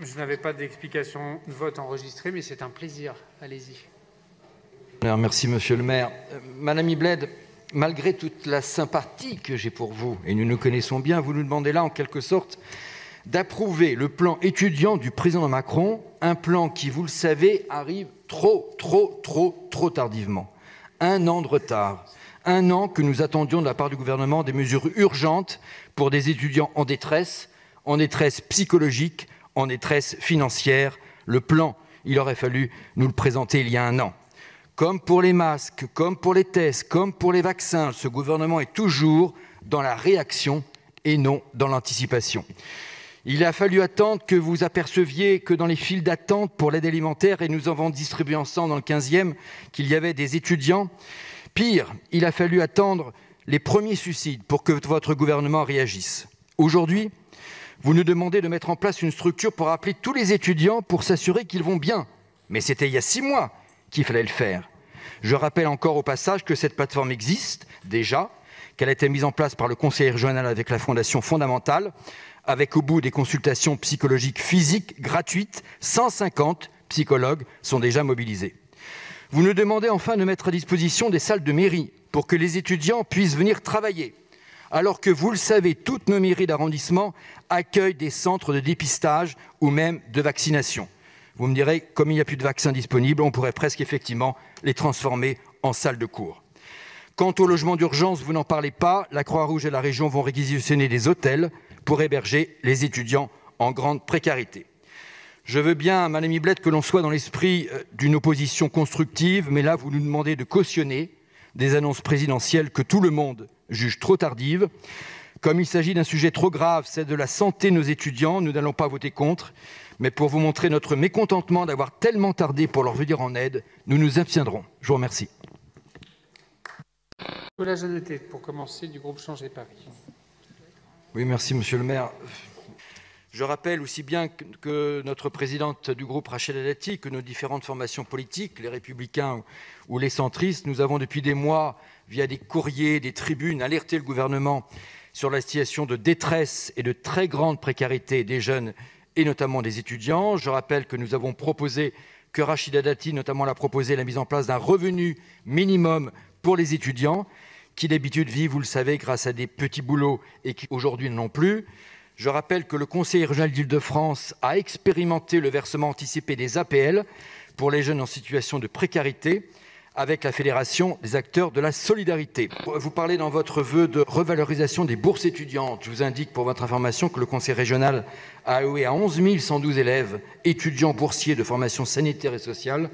Je n'avais pas d'explication de vote enregistrée, mais c'est un plaisir. Allez-y. Merci, monsieur le maire. Madame Ibled, malgré toute la sympathie que j'ai pour vous, et nous nous connaissons bien, vous nous demandez là, en quelque sorte, d'approuver le plan étudiant du président Macron, un plan qui, vous le savez, arrive trop tardivement. 1 an de retard. 1 an que nous attendions de la part du gouvernement des mesures urgentes pour des étudiants en détresse psychologique, en détresse financière. Le plan, il aurait fallu nous le présenter il y a 1 an. Comme pour les masques, comme pour les tests, comme pour les vaccins, ce gouvernement est toujours dans la réaction et non dans l'anticipation. Il a fallu attendre que vous aperceviez que dans les files d'attente pour l'aide alimentaire, et nous avons distribué ensemble dans le 15e, qu'il y avait des étudiants. Pire, il a fallu attendre les premiers suicides pour que votre gouvernement réagisse. Aujourd'hui, vous nous demandez de mettre en place une structure pour appeler tous les étudiants pour s'assurer qu'ils vont bien. Mais c'était il y a 6 mois qu'il fallait le faire. Je rappelle encore au passage que cette plateforme existe déjà, qu'elle a été mise en place par le conseil régional avec la Fondation Fondamentale, avec au bout des consultations psychologiques physiques gratuites, 150 psychologues sont déjà mobilisés. Vous nous demandez enfin de mettre à disposition des salles de mairie pour que les étudiants puissent venir travailler, alors que, vous le savez, toutes nos mairies d'arrondissement accueillent des centres de dépistage ou même de vaccination. Vous me direz, comme il n'y a plus de vaccins disponibles, on pourrait presque effectivement les transformer en salles de cours. Quant au logement d'urgence, vous n'en parlez pas. La Croix-Rouge et la région vont réquisitionner des hôtels pour héberger les étudiants en grande précarité. Je veux bien, Madame Ibled, que l'on soit dans l'esprit d'une opposition constructive, mais là, vous nous demandez de cautionner des annonces présidentielles que tout le monde juge trop tardives. Comme il s'agit d'un sujet trop grave, c'est de la santé de nos étudiants, nous n'allons pas voter contre, mais pour vous montrer notre mécontentement d'avoir tellement tardé pour leur venir en aide, nous nous abstiendrons. Je vous remercie. Nicolas Jeannetet, pour commencer, du groupe Changer Paris. Oui, merci, monsieur le maire. Je rappelle aussi bien que notre présidente du groupe, Rachida Dati, que nos différentes formations politiques, les Républicains ou les centristes, nous avons depuis des mois, via des courriers, des tribunes, alerté le gouvernement sur la situation de détresse et de très grande précarité des jeunes et notamment des étudiants. Je rappelle que nous avons proposé, que Rachida Dati notamment l'a proposé, la mise en place d'un revenu minimum pour les étudiants qui d'habitude vivent, vous le savez, grâce à des petits boulots et qui aujourd'hui n'en ont plus. Je rappelle que le Conseil régional d'Île-de-France a expérimenté le versement anticipé des APL pour les jeunes en situation de précarité avec la Fédération des acteurs de la solidarité. Vous parlez dans votre vœu de revalorisation des bourses étudiantes. Je vous indique pour votre information que le Conseil régional a alloué à 11 112 élèves étudiants boursiers de formation sanitaire et sociale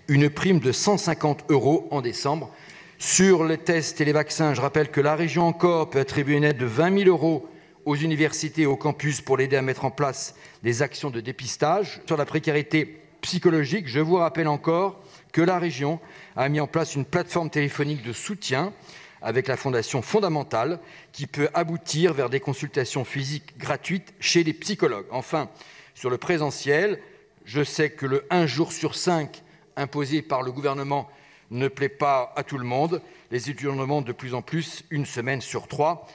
une prime de 150 € en décembre. Sur les tests et les vaccins, je rappelle que la région encore peut attribuer une aide de 20 000 € aux universités et aux campus pour l'aider à mettre en place des actions de dépistage. Sur la précarité psychologique, je vous rappelle encore que la région a mis en place une plateforme téléphonique de soutien avec la Fondation Fondamentale qui peut aboutir vers des consultations physiques gratuites chez les psychologues. Enfin, sur le présentiel, je sais que le 1 jour sur 5 imposé par le gouvernement ne plaît pas à tout le monde. Les étudiants demandent de plus en plus 1 semaine sur 3.